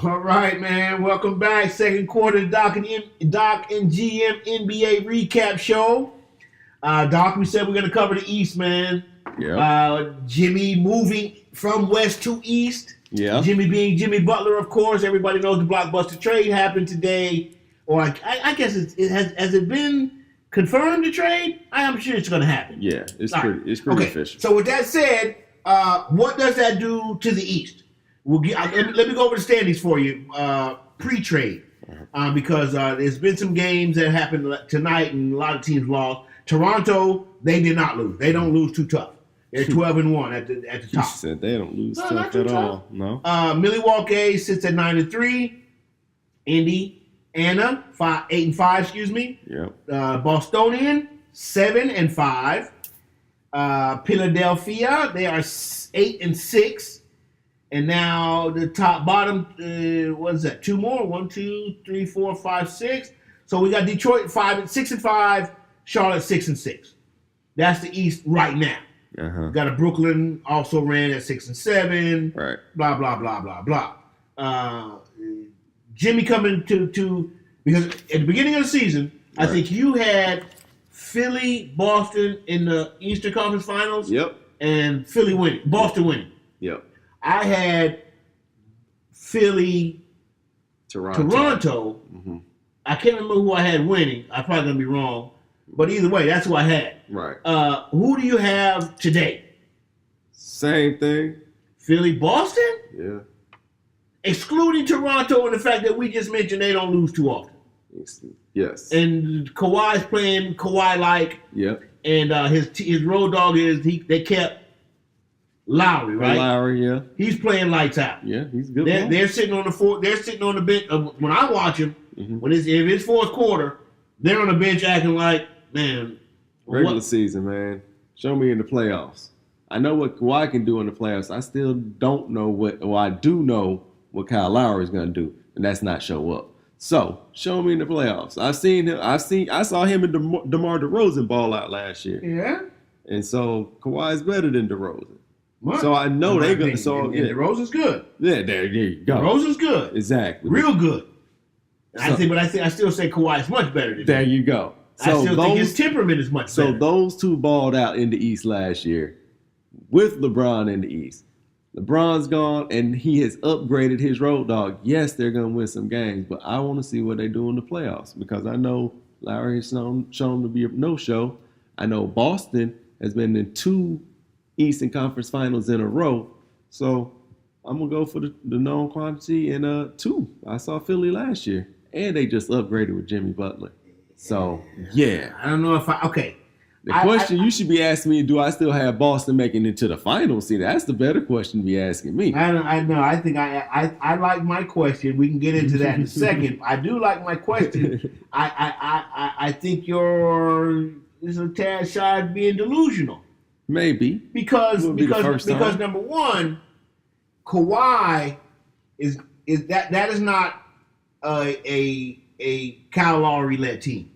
All right, man. Welcome back. Second quarter Doc and GM NBA recap show. Doc, we said we're going to cover the East, man. Yeah. Jimmy moving from West to East. Yeah. Jimmy being Jimmy Butler, of course. Everybody knows the blockbuster trade happened today. Or I guess has it been confirmed, the trade? I am sure it's going to happen. Yeah, it's All pretty right. it's pretty official. So with that said, what does that do to the East? Let me go over the standings for you pre-trade because there's been some games that happened tonight and a lot of teams lost. Toronto, they did not lose. They don't lose too tough. They're 12-1 at the top. You said they don't lose No, tough not too at tough. all. No. Milwaukee sits at 9-3. Indiana 8-5. Excuse me. Yep. Bostonian 7-5. Philadelphia, they are 8-6. And now the bottom, what is that? Two more? 1, 2, 3, 4, 5, 6. So we got Detroit 6-5, Charlotte 6-6. That's the East right now. Got a Brooklyn also ran at 6-7. Right. Blah blah blah blah blah. Jimmy coming to because at the beginning of the season, I think you had Philly, Boston in the Eastern Conference Finals. Yep. And Boston winning. Yep. I had Philly, Toronto. Mm-hmm. I can't remember who I had winning. I'm probably gonna be wrong, but either way, that's who I had. Right. Who do you have today? Same thing. Philly, Boston, Yeah. excluding Toronto and the fact that we just mentioned they don't lose too often. Yes. And Kawhi's playing Kawhi-like. Yep. And his road dog they kept Lowry, right? Lowry, yeah. He's playing lights out. Yeah, he's good. They're sitting on the floor. They're sitting on the bench. When I watch him, if it's fourth quarter, they're on the bench acting like, man. Regular season, man. Show me in the playoffs. I know what Kawhi can do in the playoffs. I still don't know I do know what Kyle Lowry is going to do, and that's not show up. So, show me in the playoffs. I saw him and DeMar DeRozan ball out last year. Yeah. And so, Kawhi's better than DeRozan. What? So, I know they're going to. So, yeah. DeRozan's good. Yeah, there you go. DeRozan's good. Exactly. Real good. I still say Kawhi is much better than there him. You go. So I still think his temperament is much better. So those two balled out in the East last year with LeBron in the East. LeBron's gone, and he has upgraded his road dog. Yes, they're going to win some games, but I want to see what they do in the playoffs because I know Lowry has shown to be a no-show. I know Boston has been in 2 Eastern Conference Finals in a row, so I'm going to go for the known quantity in 2. I saw Philly last year, and they just upgraded with Jimmy Butler. So, yeah. I don't know if okay. The question you should be asking me, do I still have Boston making it to the finals? See, that's the better question to be asking me. I know. I think I like my question. We can get into that in a second. I do like my question. I think is a tad shy of being delusional. Maybe. Because number one, Kawhi is that is not a Kyle Lowry led team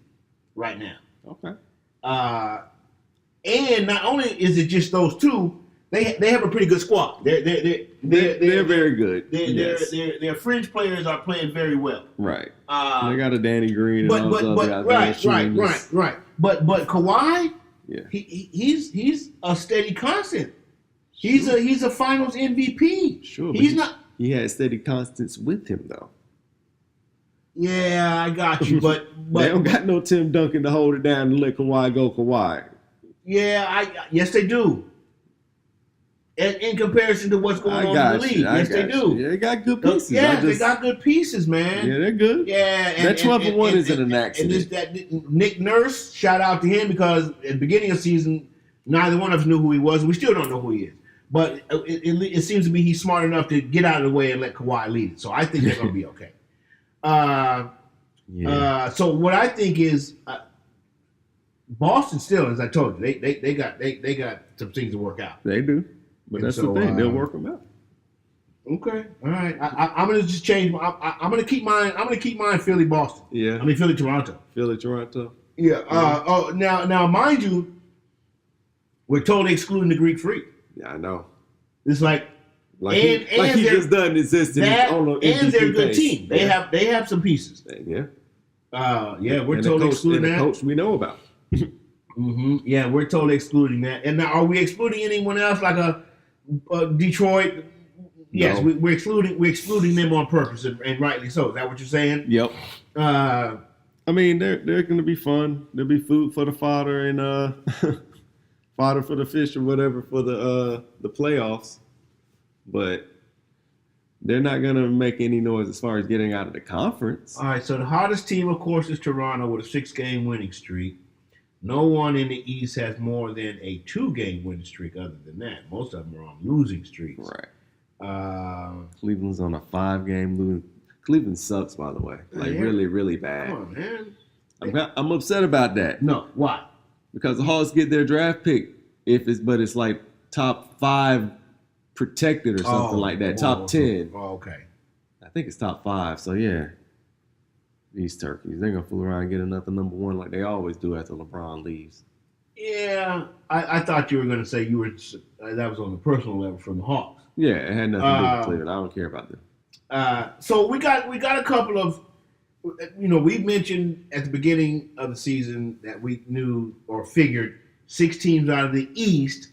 right now. Okay. And not only is it just those two, they have a pretty good squad. They're very good. Their fringe players are playing very well. Right. They got a Danny Green and all those other guys. Right. But Kawhi, yeah, he's a steady constant. Sure. He's a Finals MVP. Sure. He's not. He had steady constants with him though. Yeah, I got you, but they don't got no Tim Duncan to hold it down and let Kawhi go Kawhi. Yeah, yes they do. In comparison to what's going on in the league, yes they do. Yeah, they got good pieces. They got good pieces, man. Yeah, they're good. Yeah, that 12-1 isn't an accident. And Nick Nurse, shout out to him because at the beginning of the season, neither one of us knew who he was. We still don't know who he is. But it seems to me he's smart enough to get out of the way and let Kawhi lead it. So I think they're going to be okay. So what I think is Boston still, as I told you, they got some things to work out. They do, but that's the thing. They'll work them out. Okay, all right. I'm gonna just change. I'm gonna keep mine. I'm gonna keep mine. Philly, Boston. Yeah. I mean Philly, Toronto. Philly, Toronto. Yeah. Now, mind you, we're totally excluding the Greek Freak. Yeah, I know. It's like Like And he they're- just doesn't exist in that, on the and they're a MVP good pace. team. They have some pieces. Yeah. We're And totally the excluding that. coach we know about. Yeah, we're totally excluding that. And now, are we excluding anyone else like a Detroit? Yes, No. we're excluding them on purpose, and rightly so. Is that what you're saying? Yep. Uh, I mean, they're going to be fun. There'll be food for the fodder and fodder for the fish or whatever for the playoffs. But they're not going to make any noise as far as getting out of the conference. all right. So the hottest team, of course, is Toronto with a 6-game winning streak. No one in the East has more than a 2-game winning streak. Other than that, most of them are on losing streaks. Right. Cleveland's on a 5-game losing. Cleveland sucks, by the way. Like, Yeah. really, really bad. Come on, man. I'm upset about that No, why? because the Hawks get their draft pick but it's like top 5 protected or something like that. Top 10. Oh, okay. I think it's top 5. So yeah, these turkeys, they're gonna fool around and get another number 1 like they always do after LeBron leaves. Yeah, I thought you were going to say you were that was on the personal level from the Hawks. Yeah, it had nothing to do with Cleveland. I don't care about them. So we got a couple of, we mentioned at the beginning of the season that we knew or figured 6 teams out of the East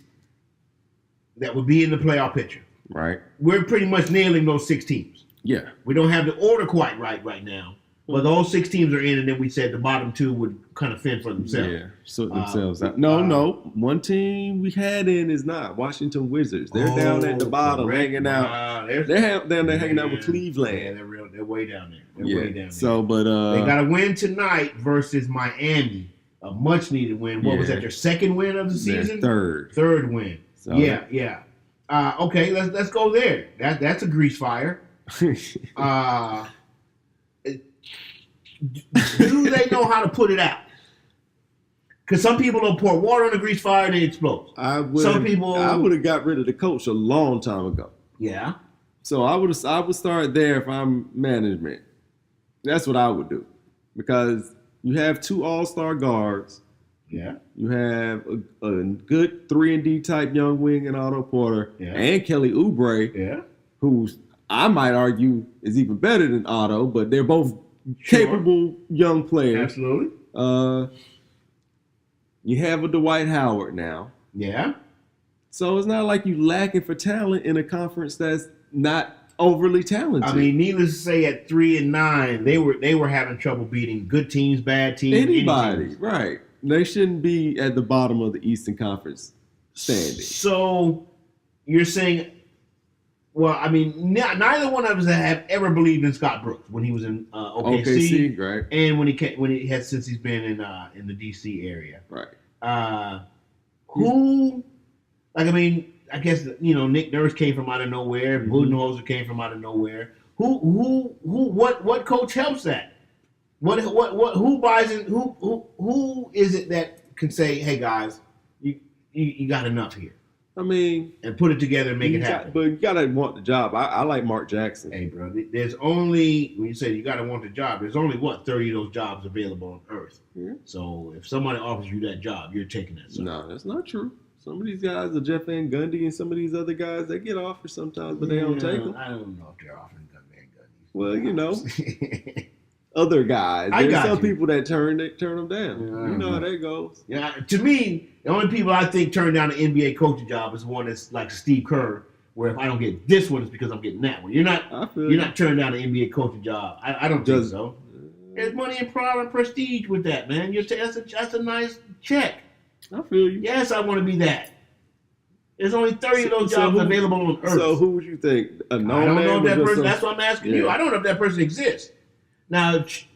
that would be in the playoff picture. Right. We're pretty much nailing those 6 teams. Yeah. We don't have the order quite right now, but those 6 teams are in, and then we said the bottom 2 would kind of fend for themselves. Yeah. Sort themselves out. No. One team we had in is not Washington Wizards. They're down at the bottom, correct. hanging out. They're Down there hanging out with Yeah, Cleveland. they're way down there. They're way down there. So, but they got to win tonight versus Miami. A much needed win. What was that? Their second win of the season? Third. Third win. So, yeah. Okay, let's go there. That's a grease fire. Do they know how to put it out? Because some people don't pour water on the grease fire and it explodes. I would have got rid of the coach a long time ago. Yeah. So I would start there if I'm management. That's what I would do, because you have 2 all-star guards. Yeah. You have a good 3-and-D type young wing in Otto Porter, and Kelly Oubre, who's I might argue is even better than Otto, but they're both capable young players. Absolutely. You have a Dwight Howard now. Yeah. So it's not like you lacking for talent in a conference that's not overly talented. I mean, needless to say, at 3-9, they were having trouble beating good teams, bad teams, anybody. any teams. Right. They shouldn't be at the bottom of the Eastern Conference standing. So you're saying, well, I mean, neither one of us have ever believed in Scott Brooks when he was in OKC, right? And since he's been in the DC area, right? Who, like, I mean, I guess Nick Nurse came from out of nowhere. Mm-hmm. Budenholzer came from out of nowhere. What coach helps that? Who buys in? Who is it that can say, hey guys, you got enough here? I mean, and put it together and make it happen. But you gotta want the job. I like Mark Jackson. Hey, bro, there's only, when you say you gotta want the job, there's only 30 of those jobs available on Earth. Yeah. So if somebody offers you that job, you're taking that. No, that's not true. Some of these guys are Jeff Van Gundy, and some of these other guys they get offers sometimes, but they don't take them. I don't know if they're offering Van Gundy. Well, other guys. There's some people that turn them down. Yeah, you know how that goes. Yeah, to me, the only people I think turn down an NBA coaching job is one that's like Steve Kerr, where if I don't get this one, it's because I'm getting that one. You're not turning down an NBA coaching job. I don't think so. There's money and pride and prestige with that, man. That's a nice check. I feel you. Yes, I want to be that. There's only 30 of those jobs available on Earth. So who would you think? I don't know if that person. That's why I'm asking you. I don't know if that person exists. Now, surely.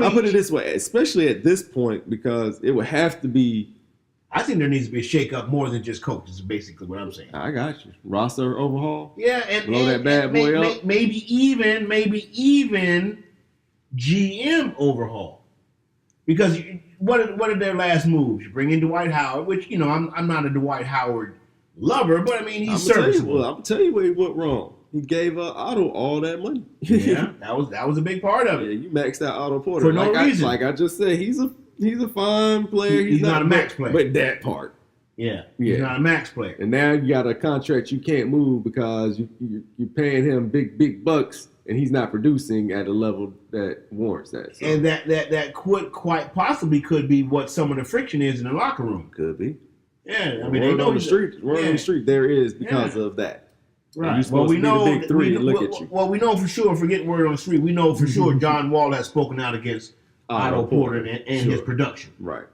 I'll put it this way, especially at this point, because it would have to be. I think there needs to be a shake-up more than just coaches, is basically what I'm saying. I got you. Roster overhaul? Yeah, and blow that bad boy up. Maybe even GM overhaul. Because what are their last moves? You bring in Dwight Howard, which, I'm not a Dwight Howard lover, but I mean, he's serviceable. I'm telling you where he went wrong. He gave Otto all that money. Yeah, that was a big part of it. Yeah, you maxed out Otto Porter for no reason. Like I just said, he's a fine player. He's not a max player. But that part. Yeah, Yeah. he's not a max player. And now you got a contract you can't move because you're paying him big bucks, and he's not producing at a level that warrants that. So. And that quite possibly could be what some of the friction is in the locker room. Could be. Yeah, I mean, they word know on the street. Word on the street, there is because of that. Right. You're supposed to be the big three and look at you. Well, we know for sure. Forget word on the street. We know for sure John Wall has spoken out against Otto Porter and his production. Right.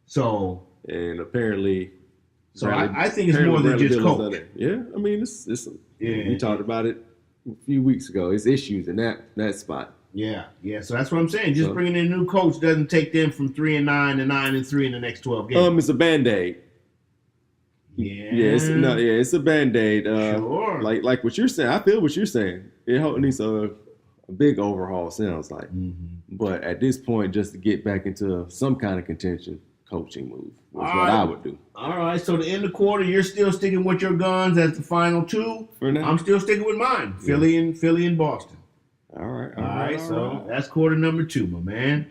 So. And apparently. So I think it's more than just coach. Yeah, I mean, it's we talked about it a few weeks ago. It's issues in that spot. Yeah. So that's what I'm saying. Just bringing in a new coach doesn't take them from 3-9 to 9-3 in the next 12 games. It's a Band-Aid. Yeah. It's a Band-Aid. Sure. Like what you're saying. I feel what you're saying. It needs a big overhaul, sounds like. Mm-hmm. But at this point, just to get back into some kind of contention, coaching move was what I would do. All right, so to end the quarter, you're still sticking with your guns as the final two. For now. I'm still sticking with mine. Philly and Boston. All right. So that's quarter number 2, my man.